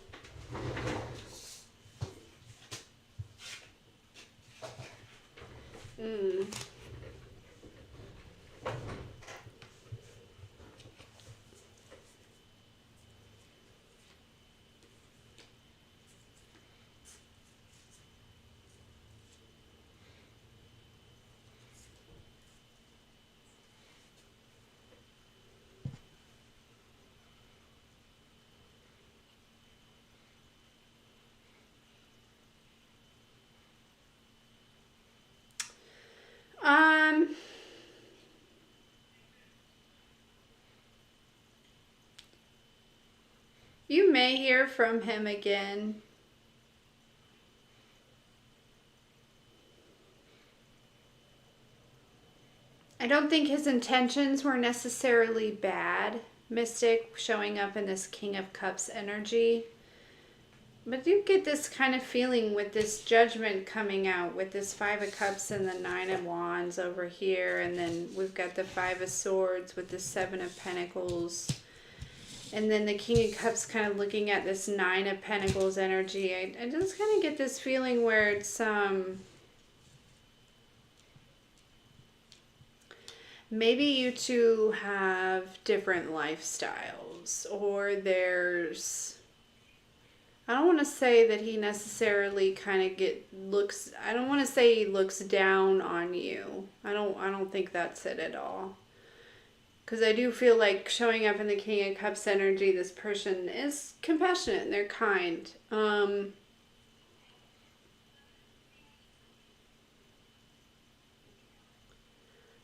Um, you may hear from him again. I don't think his intentions were necessarily bad, Mystic, showing up in this King of Cups energy. But you get this kind of feeling with this Judgment coming out, with this Five of Cups and the Nine of Wands over here. And then we've got the Five of Swords with the Seven of Pentacles. And then the King of Cups kind of looking at this Nine of Pentacles energy. I just kind of get this feeling where it's, maybe you two have different lifestyles, or there's, I don't want to say that he necessarily kind of looks, I don't want to say he looks down on you. I don't think that's it at all. Because I do feel like showing up in the King of Cups energy, this person is compassionate and they're kind.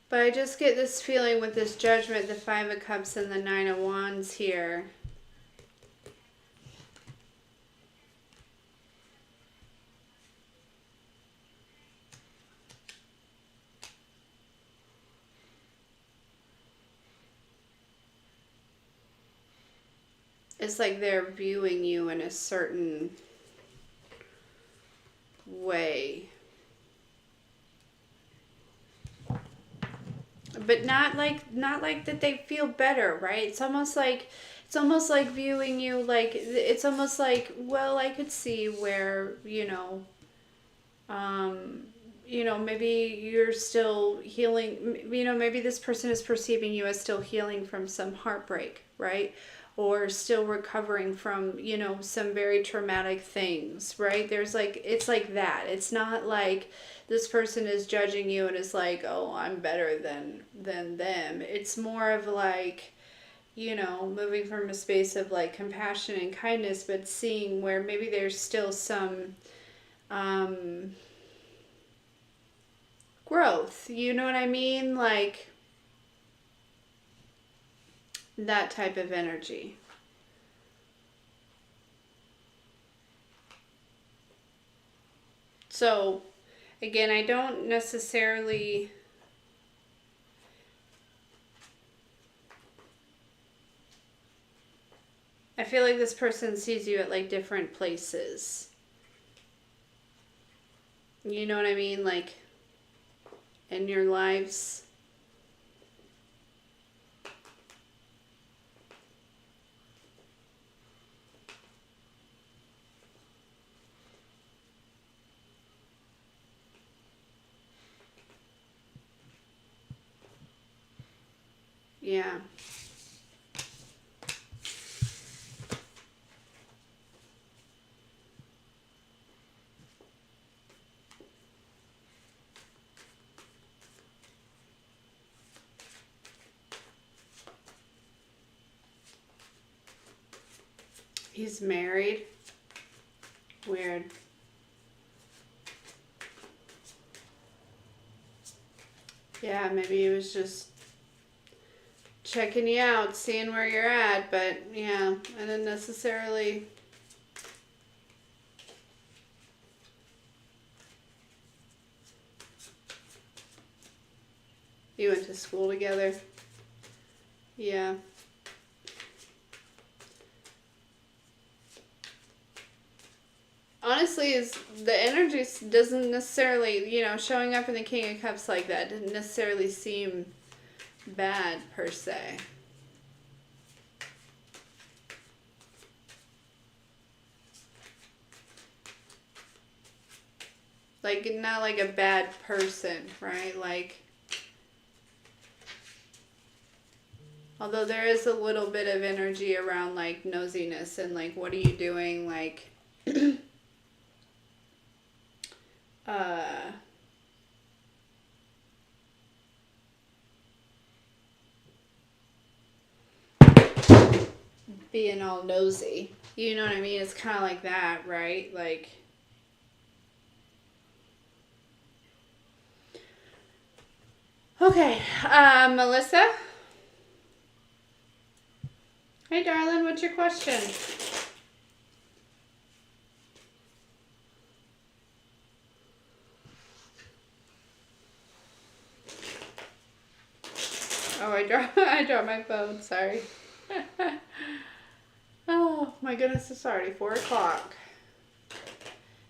But I just get this feeling with this Judgment, the Five of Cups and the Nine of Wands here. It's like they're viewing you in a certain way. But not like that they feel better, right? It's almost like viewing you like, it's almost like, well, I could see where, maybe you're still healing, maybe this person is perceiving you as still healing from some heartbreak, right? Or still recovering from, some very traumatic things, right? There's like, it's like that. It's not like this person is judging you and is like, oh, I'm better than them. It's more of like, moving from a space of like compassion and kindness, but seeing where maybe there's still some growth. You know what I mean? Like that type of energy. So, again, I don't necessarily... I feel like this person sees you at like different places. You know what I mean? Like in your lives. Yeah. He's married. Weird. Yeah, maybe he was just checking you out, seeing where you're at, but yeah, I didn't necessarily. You went to school together? Yeah. Honestly, is the energy doesn't necessarily, you know, showing up in the King of Cups like that didn't necessarily seem bad per se. Like, not like a bad person, right? Like, although there is a little bit of energy around like nosiness and like, what are you doing? Like, being all nosy. You know what I mean? It's kind of like that, right? Like, okay, Melissa? Hey, darling, what's your question? Oh, I dropped my phone, sorry. Oh, my goodness, it's already 4 o'clock.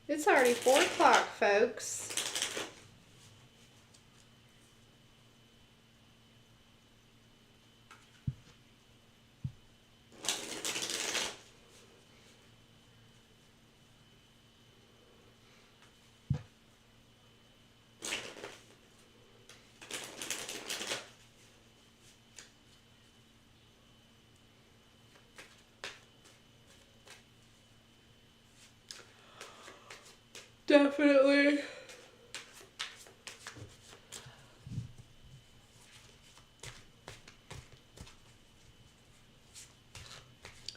It's already 4 o'clock, folks. Definitely.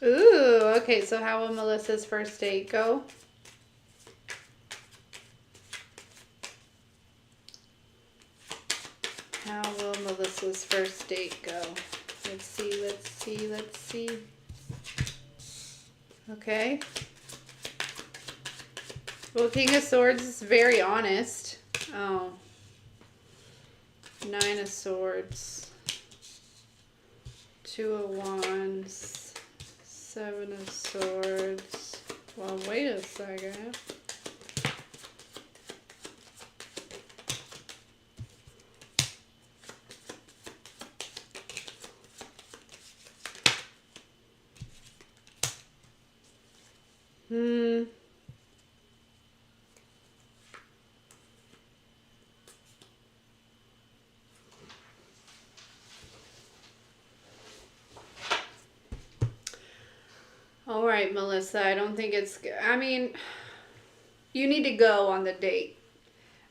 Ooh, okay, so how will Melissa's first date go? How will Melissa's first date go? Let's see, let's see, let's see. Okay. Well, King of Swords is very honest. Oh. 9 of Swords. 2 of Wands. 7 of Swords. Well, wait a second. All right, Melissa, I don't think it's, I mean, you need to go on the date.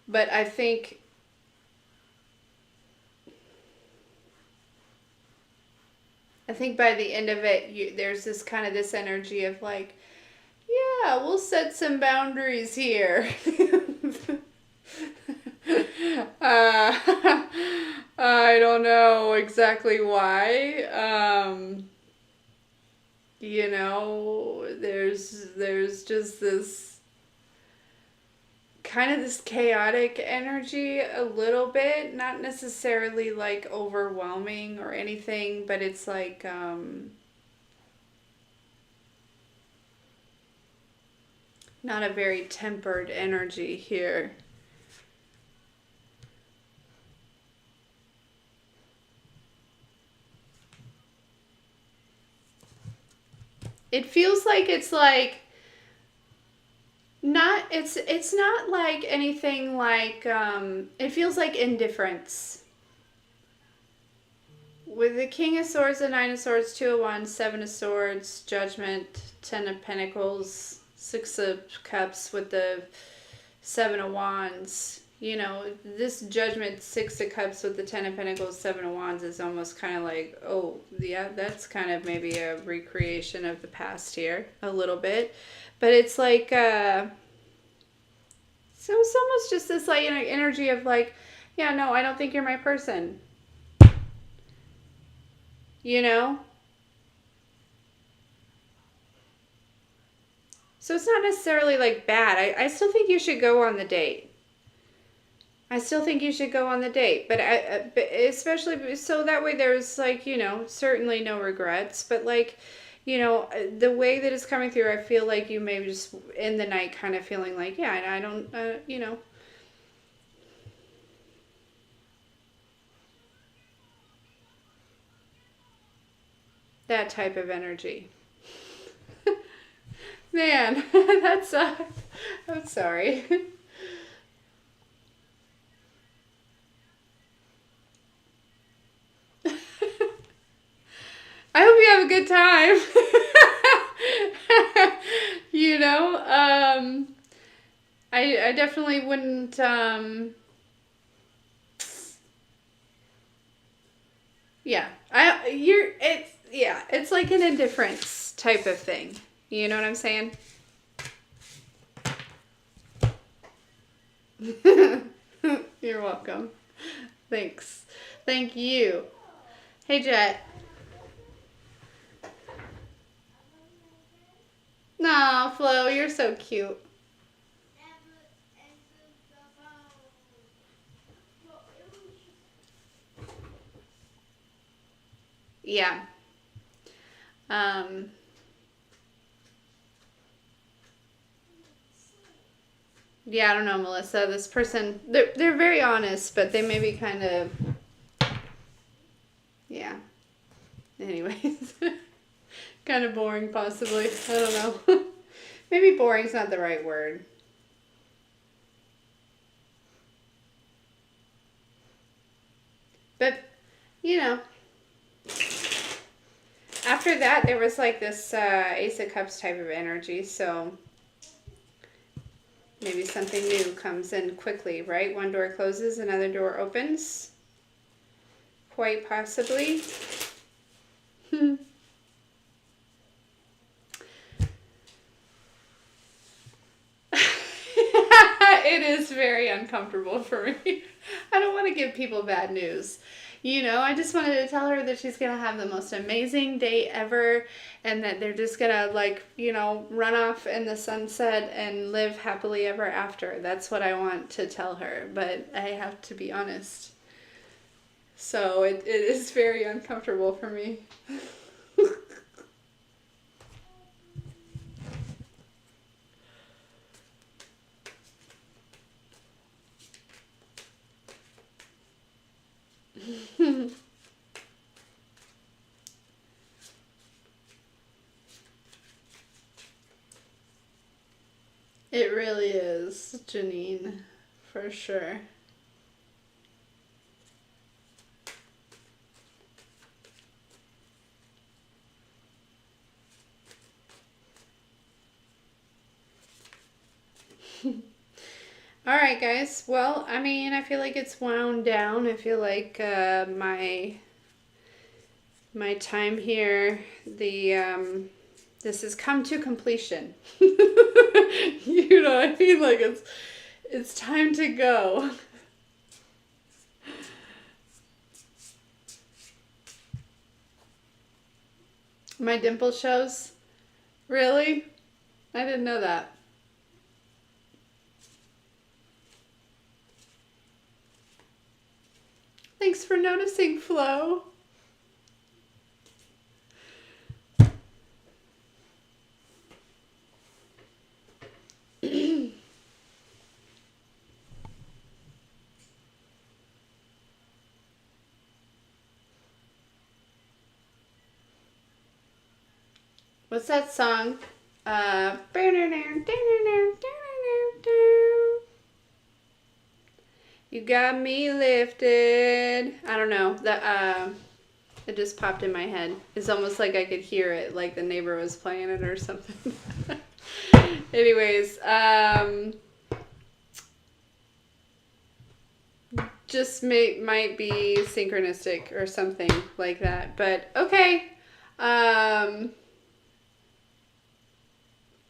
But I think by the end of it, there's this kind of this energy of like, yeah, we'll set some boundaries here. I don't know exactly why. You know, there's just this kind of this chaotic energy a little bit, not necessarily like overwhelming or anything, but it's like Not a very tempered energy here. It feels like it's like not it's not like anything like it feels like indifference. With the King of Swords, the Nine of Swords, Two of Wands, Seven of Swords, Judgment, Ten of Pentacles, Six of Cups with the Seven of Wands. You know, this Judgment, Six of Cups with the Ten of Pentacles, Seven of Wands is almost kind of like, oh, yeah, that's kind of maybe a recreation of the past here, a little bit. But it's like, so it's almost just this like energy of like, yeah, no, I don't think you're my person. You know? So it's not necessarily like bad. I still think you should go on the date. I still think you should go on the date, but but especially so that way there's like, you know, certainly no regrets, but like, you know, the way that it's coming through, I feel like you may just in the night kind of feeling like, yeah, I don't, you know, that type of energy. Man, that sucks. I'm sorry. I hope you have a good time. You know, I definitely wouldn't, yeah, it's like an indifference type of thing. You know what I'm saying? You're welcome. Thanks. Thank you. Hey, Jet. Aw, Flo, you're so cute. Yeah. Um, yeah, I don't know, Melissa. This person, they're very honest, but they may be kind of, yeah. Anyways, kind of boring, possibly. I don't know. Maybe boring's not the right word. But, you know, after that, there was like this Ace of Cups type of energy, so maybe something new comes in quickly, right? One door closes, another door opens. Quite possibly. It is very uncomfortable for me. I don't want to give people bad news. You know, I just wanted to tell her that she's going to have the most amazing day ever and that they're just going to, like, you know, run off in the sunset and live happily ever after. That's what I want to tell her, but I have to be honest. So it is very uncomfortable for me. It really is, Janine, for sure. All right, guys. Well, I mean, I feel like it's wound down. I feel like my time here, this has come to completion. You know what I mean? Like it's time to go. My dimple shows? Really? I didn't know that. Thanks for noticing, Flo. What's that song? You got me lifted. I don't know. That it just popped in my head. It's almost like I could hear it, like the neighbor was playing it or something. Anyways, just might be synchronistic or something like that. But okay.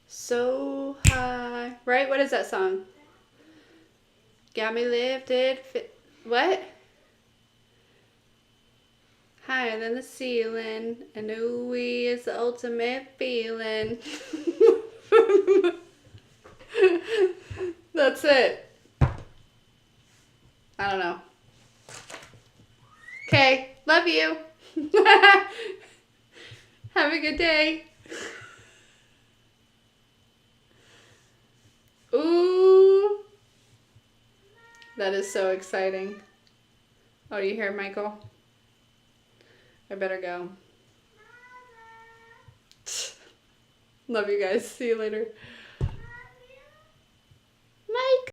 So high. Right? What is that song? Got me lifted. What? Higher than the ceiling. And ooh, is the ultimate feeling. That's it. I don't know. Okay. Love you. Have a good day. Ooh. That is so exciting. Oh, do you hear Michael? I better go. Love you guys. See you later.